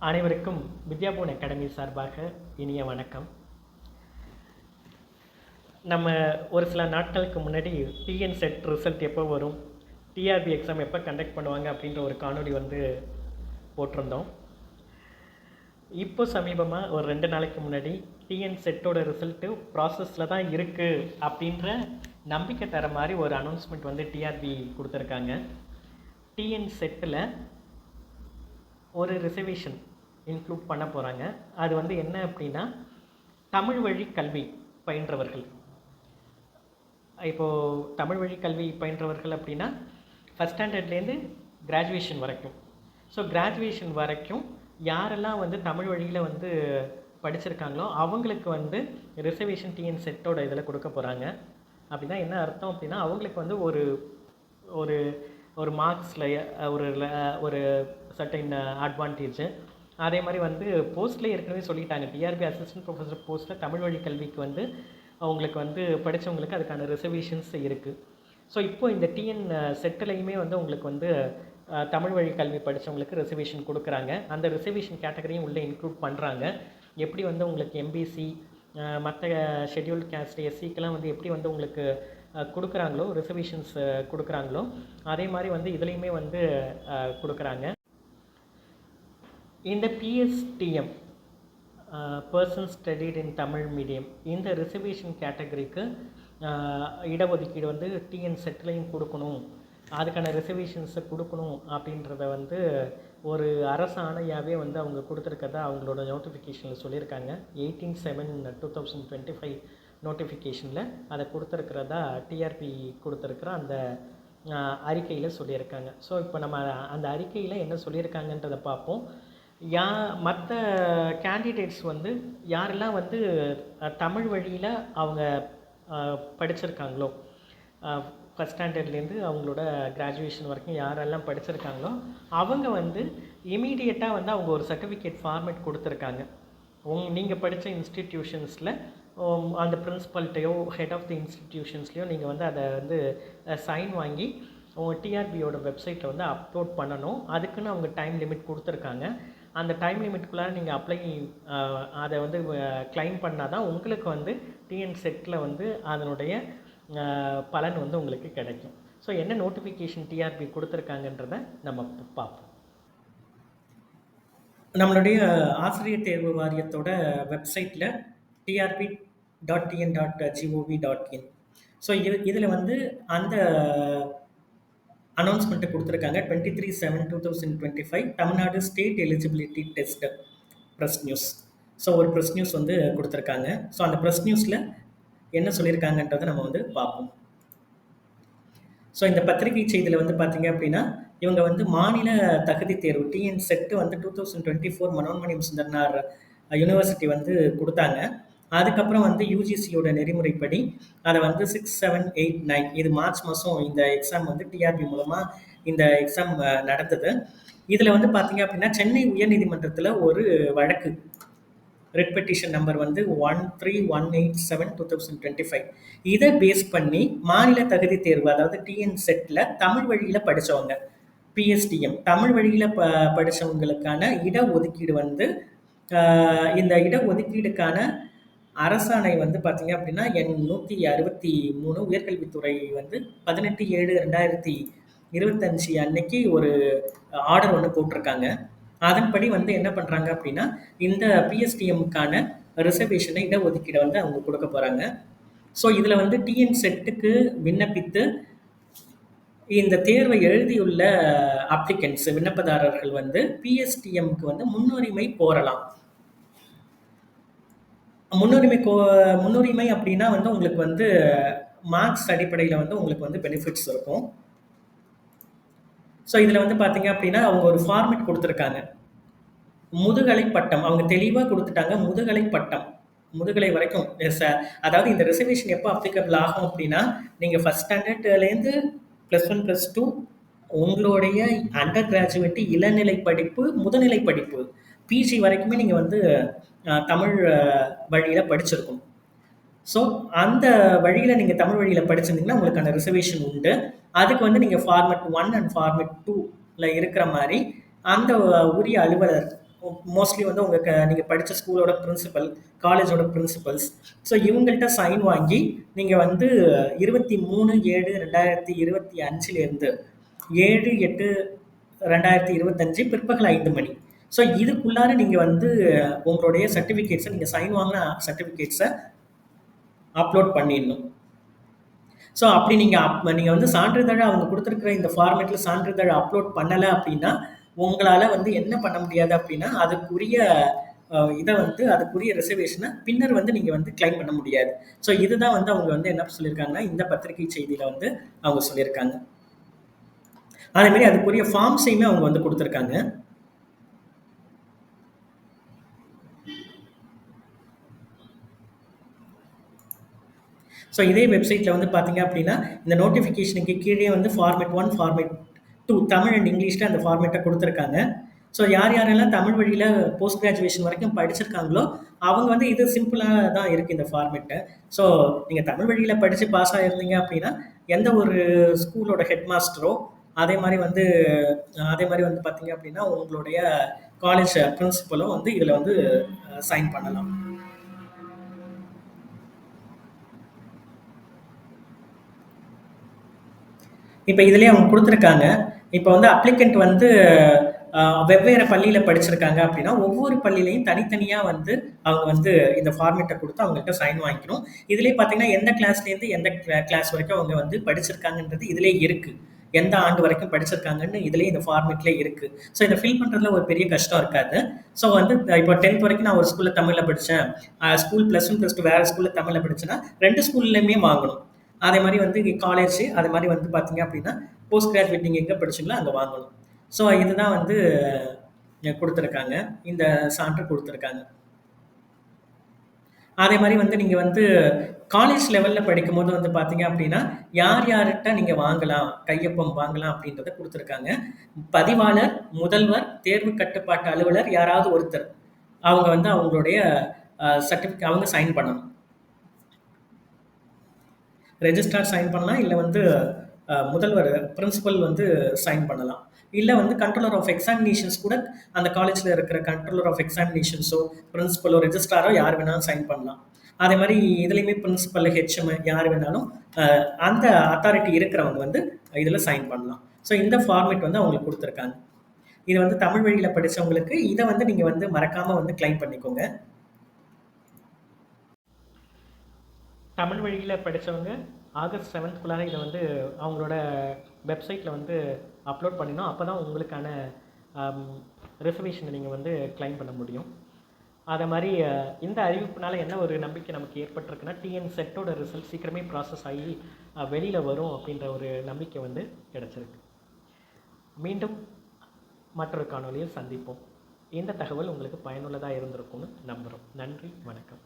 அனைவருக்கும் வித்யாபூன் அகாடமி சார்பாக இனிய வணக்கம். நம்ம ஒரு சில நாட்களுக்கு முன்னாடி டிஎன் செட் ரிசல்ட் எப்போ வரும், டிஆர்பி எக்ஸாம் எப்போ கண்டக்ட் பண்ணுவாங்க அப்படின்ற ஒரு காணொளி போட்டிருந்தோம். இப்போ சமீபமாக ஒரு 2 நாளைக்கு முன்னாடி டிஎன் செட்டோட ரிசல்ட்டு ப்ராசஸில் தான் இருக்குது அப்படின்ற நம்பிக்கை தர மாதிரி ஒரு அனௌன்ஸ்மெண்ட் டிஆர்பி கொடுத்துருக்காங்க. டிஎன் செட்டில் ஒரு ரிசர்வேஷன் இன்க்ளூட் பண்ண போகிறாங்க. அது என்ன அப்படின்னா, தமிழ் வழி கல்வி பயின்றவர்கள். இப்போது தமிழ் வழி கல்வி பயின்றவர்கள் அப்படின்னா ஃபஸ்ட் ஸ்டாண்டர்ட்லேருந்து கிராஜுவேஷன் வரைக்கும். ஸோ கிராஜுவேஷன் வரைக்கும் யாரெல்லாம் தமிழ் வழியில் படிச்சிருக்காங்களோ அவங்களுக்கு ரிசர்வேஷன் டிஎன் செட்டோட இதில் கொடுக்க போகிறாங்க. அப்படின்னா என்ன அர்த்தம் அப்படின்னா, அவங்களுக்கு ஒரு ஒரு ஒரு மார்க்ஸில் ஒரு சர்டைன் அட்வான்டேஜு. அதே மாதிரி போஸ்ட்டில் ஏற்கனவே சொல்லிட்டாங்க, டிஆர்பி அசிஸ்டன்ட் ப்ரொஃபஸர் போஸ்ட்டில் தமிழ் வழி கல்விக்கு அவங்களுக்கு படித்தவங்களுக்கு அதுக்கான ரிசர்வேஷன்ஸ் இருக்குது. ஸோ இப்போ இந்த டிஎன் செட்டிலையுமே உங்களுக்கு தமிழ் வழி கல்வி படித்தவங்களுக்கு ரிசர்வேஷன் கொடுக்குறாங்க. அந்த ரிசர்வேஷன் கேட்டகரியும் உள்ளே இன்க்ளூட் பண்ணுறாங்க. எப்படி உங்களுக்கு எம்பிசி மற்ற ஷெட்யூல்டு கேஸ்ட் எஸ்சிக்கெல்லாம் எப்படி உங்களுக்கு கொடுக்குறாங்களோ, ரிசர்வேஷன்ஸ் கொடுக்குறாங்களோ, அதே மாதிரி இதுலேயுமே கொடுக்குறாங்க. இந்த PSTM person studied in Tamil medium, இந்த ரிசர்வேஷன் கேட்டகரிக்கு இடஒதுக்கீடு டிஎன் செட்டிலையும் கொடுக்கணும், அதுக்கான ரிசர்வேஷன்ஸை கொடுக்கணும் அப்படின்றத ஒரு அரசு ஆணையாகவே அவங்க கொடுத்துருக்கதா அவங்களோட நோட்டிஃபிகேஷனில் சொல்லியிருக்காங்க. 18/7/2025 நோட்டிஃபிகேஷனில் அதை கொடுத்துருக்கிறதா டிஆர்பி கொடுத்துருக்குற அந்த அறிக்கையில் சொல்லியிருக்காங்க. ஸோ இப்போ நம்ம அந்த அறிக்கையில் என்ன சொல்லியிருக்காங்கன்றதை பார்ப்போம். மற்ற கேண்டிடேட்ஸ் யாரெல்லாம் தமிழ் வழியில் அவங்க படிச்சிருக்காங்களோ, ஃபஸ்ட் ஸ்டாண்டர்ட்லேருந்து அவங்களோட கிராஜுவேஷன் வரைக்கும் யாரெல்லாம் படிச்சிருக்காங்களோ அவங்க இமீடியட்டாக அவங்க ஒரு சர்டிஃபிகேட் ஃபார்மேட் கொடுத்துருக்காங்க. நீங்கள் படித்த இன்ஸ்டிடியூஷன்ஸில் அந்த பிரின்ஸிபல்கிட்டையோ ஹெட் ஆஃப் தி இன்ஸ்டிடியூஷன்ஸ்லையோ நீங்கள் அதை சைன் வாங்கி உங்கள் டிஆர்பியோட வெப்சைட்டில் அப்லோட் பண்ணணும். அதுக்குன்னு அவங்க டைம் லிமிட் கொடுத்துருக்காங்க. அந்த டைம் லிமிட்குள்ளே நீங்கள் அதை கிளைம் பண்ணால் தான் உங்களுக்கு டிஎன் செட்டில் அதனுடைய பலன் உங்களுக்கு கிடைக்கும். ஸோ என்ன நோட்டிஃபிகேஷன் டிஆர்பி கொடுத்துருக்காங்கன்றதை நம்ம பார்ப்போம். நம்மளுடைய ஆசிரியர் தேர்வு வாரியத்தோட வெப்சைட்டில் trp.tn.gov.in. ஸோ இதில் அந்த அனௌன்ஸ்மெண்ட்டை கொடுத்துருக்காங்க. 23/7/2025 Tamil Nadu state eligibility test press news. So ஒரு ப்ரெஸ் நியூஸ் கொடுத்துருக்காங்க. ஸோ அந்த ப்ரெஸ் நியூஸில் என்ன சொல்லியிருக்காங்கன்றதை நம்ம பார்ப்போம். ஸோ இந்த பத்திரிகை செய்தியில் பார்த்தீங்க அப்படின்னா, இவங்க மாநில தகுதி தேர்வு TN set 2024 Manonmaniam Sundaranar university கொடுத்தாங்க. அதுக்கப்புறம் யூஜிசியோட நெறிமுறைப்படி அதை 6, 7, 8, 9 இது மார்ச் மாதம் இந்த எக்ஸாம் டிஆர்பி மூலமாக இந்த எக்ஸாம் நடந்தது. இதில் பார்த்தீங்க அப்படின்னா, சென்னை உயர்நீதிமன்றத்தில் ஒரு வழக்கு ரெட் பெட்டிஷன் நம்பர் 13187/2025 இதை பேஸ் பண்ணி மாநில தகுதி தேர்வு, அதாவது டிஎன் செட்டில் தமிழ் வழியில் படித்தவங்க, பிஎஸ்டிஎம் தமிழ் வழியில் படித்தவங்களுக்கான இடஒதுக்கீடு இந்த இடஒதுக்கீடுக்கான அரசாணை பார்த்தீங்க அப்படின்னா எண் 163 உயர்கல்வித்துறை 18/7/2025 அன்னைக்கு ஒரு ஆர்டர் போட்டிருக்காங்க. அதன்படி என்ன பண்ணுறாங்க அப்படின்னா, இந்த பிஎஸ்டிஎம்க்கான ரிசர்வேஷனை இடஒதுக்கீடை அவங்க கொடுக்க போகிறாங்க. ஸோ இதில் டிஎன் செட்டுக்கு விண்ணப்பித்து இந்த தேர்வை எழுதியுள்ள அப்ளிகன்ஸ் விண்ணப்பதாரர்கள் பிஎஸ்டிஎம்க்கு முன்னுரிமை கோரலாம். முன்னுரிமை அப்படின்னா உங்களுக்கு மார்க்ஸ் அடிப்படையில் உங்களுக்கு பெனிஃபிட்ஸ் இருக்கும். ஸோ இதில் பார்த்தீங்க அப்படின்னா அவங்க ஒரு ஃபார்மேட் கொடுத்துருக்காங்க. முதுகலை பட்டம் அவங்க தெளிவாக கொடுத்துட்டாங்க. முதுகலை பட்டம் முதுகலை வரைக்கும், அதாவது இந்த ரிசர்வேஷன் எப்போ அப்ளிகபிள் ஆகும் அப்படின்னா, நீங்கள் ஃபஸ்ட் ஸ்டாண்டர்ட்லேருந்து +1 +2 உங்களுடைய அண்டர் கிராஜுவேட் இளநிலை படிப்பு, முதுநிலை படிப்பு, பிஜி வரைக்குமே நீங்கள் தமிழ் வழியில் படிச்சிருக்கும். ஸோ அந்த வழியில் நீங்கள் தமிழ் வழியில் படிச்சிருந்தீங்கன்னா உங்களுக்கான ரிசர்வேஷன் உண்டு. அதுக்கு நீங்கள் ஃபார்மேட் 1 அண்ட் ஃபார்மேட் 2ல இருக்கிற மாதிரி அந்த உரிய அலுவலர் மோஸ்ட்லி வந்து உங்கள் நீங்கள் படித்த ஸ்கூலோட பிரின்சிபல், காலேஜோட பிரின்சிபல்ஸ், ஸோ இவங்கள்ட்ட சைன் வாங்கி நீங்கள் வந்து 23/7/2025 7/8/2025 பிற்பகல் 5 மணி. ஸோ இதுக்குள்ளார நீங்கள் வந்து உங்களுடைய சர்டிஃபிகேட்ஸை, நீங்கள் சைன் வாங்கின சர்டிஃபிகேட்ஸை அப்லோட் பண்ணிடணும். ஸோ அப்படி நீங்கள் வந்து சான்றிதழை அவங்க கொடுத்துருக்குற இந்த ஃபார்மேட்டில் சான்றிதழை அப்லோட் பண்ணலை அப்படின்னா உங்களால் வந்து என்ன பண்ண முடியாது அப்படின்னா அதுக்குரிய இதை வந்து அதுக்குரிய ரிசர்வேஷனை பின்னர் வந்து நீங்கள் வந்து கிளைம் பண்ண முடியாது. ஸோ இதுதான் வந்து அவங்க வந்து என்ன சொல்லியிருக்காங்கன்னா இந்த பத்திரிகை செய்தியில் வந்து அவங்க சொல்லியிருக்காங்க. அதேமாரி அதுக்குரிய ஃபார்ம்ஸையுமே அவங்க வந்து கொடுத்துருக்காங்க. ஸோ இதே வெப்சைட்டில் வந்து பார்த்தீங்க அப்படின்னா இந்த நோட்டிஃபிகேஷனுக்கு கீழே வந்து ஃபார்மேட் 1, ஃபார்மேட் 2 தமிழ் அண்ட் இங்கிலீஷில் அந்த ஃபார்மேட்டை கொடுத்துருக்காங்க. ஸோ யார் யாரெல்லாம் தமிழ் வழியில் போஸ்ட் கிராஜுவேஷன் வரைக்கும் படிச்சிருக்காங்களோ அவங்க வந்து இது சிம்பிளாக தான் இருக்குது இந்த ஃபார்மேட்டு. ஸோ நீங்கள் தமிழ் வழியில் படித்து பாஸ் ஆகிருந்தீங்க அப்படின்னா எந்த ஒரு ஸ்கூலோட ஹெட் மாஸ்டரோ அதே மாதிரி வந்து பார்த்தீங்க அப்படின்னா உங்களுடைய காலேஜ் பிரின்சிபலோ வந்து இதில் வந்து சைன் பண்ணலாம். இப்போ இதுலேயே அவங்க கொடுத்துருக்காங்க. இப்போ வந்து அப்ளிகண்ட் வந்து வெவ்வேறு பள்ளியில் படிச்சிருக்காங்க அப்படின்னா ஒவ்வொரு பள்ளியிலையும் தனித்தனியாக வந்து அவங்க வந்து இந்த ஃபார்மேட்டை கொடுத்து அவங்கள்ட்ட சைன் வாங்கிக்கணும். இதுலேயே பார்த்தீங்கன்னா எந்த கிளாஸ்லேருந்து எந்த கிளாஸ் வரைக்கும் அவங்க வந்து படிச்சிருக்காங்கன்றது இதிலே இருக்குது. எந்த ஆண்டு வரைக்கும் படிச்சிருக்காங்கன்னு இதுலேயே இந்த ஃபார்மேட்லேயே இருக்குது. ஸோ இதை ஃபில் பண்ணுறதுல ஒரு பெரிய கஷ்டம் இருக்காது. ஸோ வந்து இப்போ 10th வரைக்கும் நான் ஒரு ஸ்கூலில் தமிழில் படித்தேன், ஸ்கூல் +1 +2 வேறு ஸ்கூலில் தமிழில் படித்தேன்னா 2 ஸ்கூல்லையுமே வாங்கணும். அதே மாதிரி வந்து காலேஜ் அது மாதிரி வந்து பார்த்தீங்க அப்படின்னா போஸ்ட் கிராஜுவேட் நீங்கள் எங்கே படிச்சிங்களோ அங்கே வாங்கணும். ஸோ இதுதான் வந்து கொடுத்துருக்காங்க, இந்த சான்று கொடுத்துருக்காங்க. அதே மாதிரி வந்து நீங்கள் வந்து காலேஜ் லெவலில் படிக்கும் போது வந்து பார்த்தீங்க அப்படின்னா யார் யார்கிட்ட நீங்கள் வாங்கலாம், கையொப்பம் வாங்கலாம் அப்படின்றத கொடுத்துருக்காங்க. பதிவாளர், முதல்வர், தேர்வு கட்டுப்பாட்டு அலுவலர் யாராவது ஒருத்தர் அவங்க வந்து அவங்களுடைய சர்டிஃபிகேட் அவங்க சைன் பண்ணணும். ரெஜிஸ்ட்ரார் சைன் பண்ணலாம், இல்லை வந்து முதல்வர் பிரின்சிபல் வந்து சைன் பண்ணலாம், இல்லை வந்து கண்ட்ரோலர் ஆஃப் எக்ஸாமினேஷன்ஸ் கூட அந்த காலேஜில் இருக்கிற கண்ட்ரோலர் ஆஃப் எக்ஸாமினேஷன்ஸோ பிரின்சிபலோ ரெஜிஸ்ட்ராரோ யார் வேணாலும் சைன் பண்ணலாம். அதே மாதிரி இதுலேயுமே பிரின்சிபல், ஹெச்எம் யார் வேணாலும் அந்த அத்தாரிட்டி இருக்கிறவங்க வந்து இதில் சைன் பண்ணலாம். ஸோ இந்த ஃபார்மேட் வந்து அவங்களுக்கு கொடுத்துருக்காங்க. இது வந்து தமிழ் வழியில் படித்தவங்களுக்கு இதை வந்து நீங்கள் வந்து மறக்காமல் வந்து கிளைம் பண்ணிக்கோங்க. தமிழ் வழியில் படித்தவங்க ஆகஸ்ட் 7th இதை வந்து அவங்களோட வெப்சைட்டில் வந்து அப்லோட் பண்ணினோம். அப்போ தான் உங்களுக்கான ரிசர்வேஷனை நீங்கள் வந்து கிளைம் பண்ண முடியும். அதே மாதிரி இந்த அறிவிப்புனால என்ன ஒரு நம்பிக்கை நமக்கு ஏற்பட்டிருக்குன்னா டிஎன் செட்டோட ரிசல்ட் சீக்கிரமே ப்ராசஸ் ஆகி வெளியில் வரும் அப்படின்ற ஒரு நம்பிக்கை வந்து கிடச்சிருக்கு. மீண்டும் மற்றொரு காணொலியில் சந்திப்போம். இந்த தகவல் உங்களுக்கு பயனுள்ளதாக இருந்திருக்கும்னு நம்புகிறோம். நன்றி, வணக்கம்.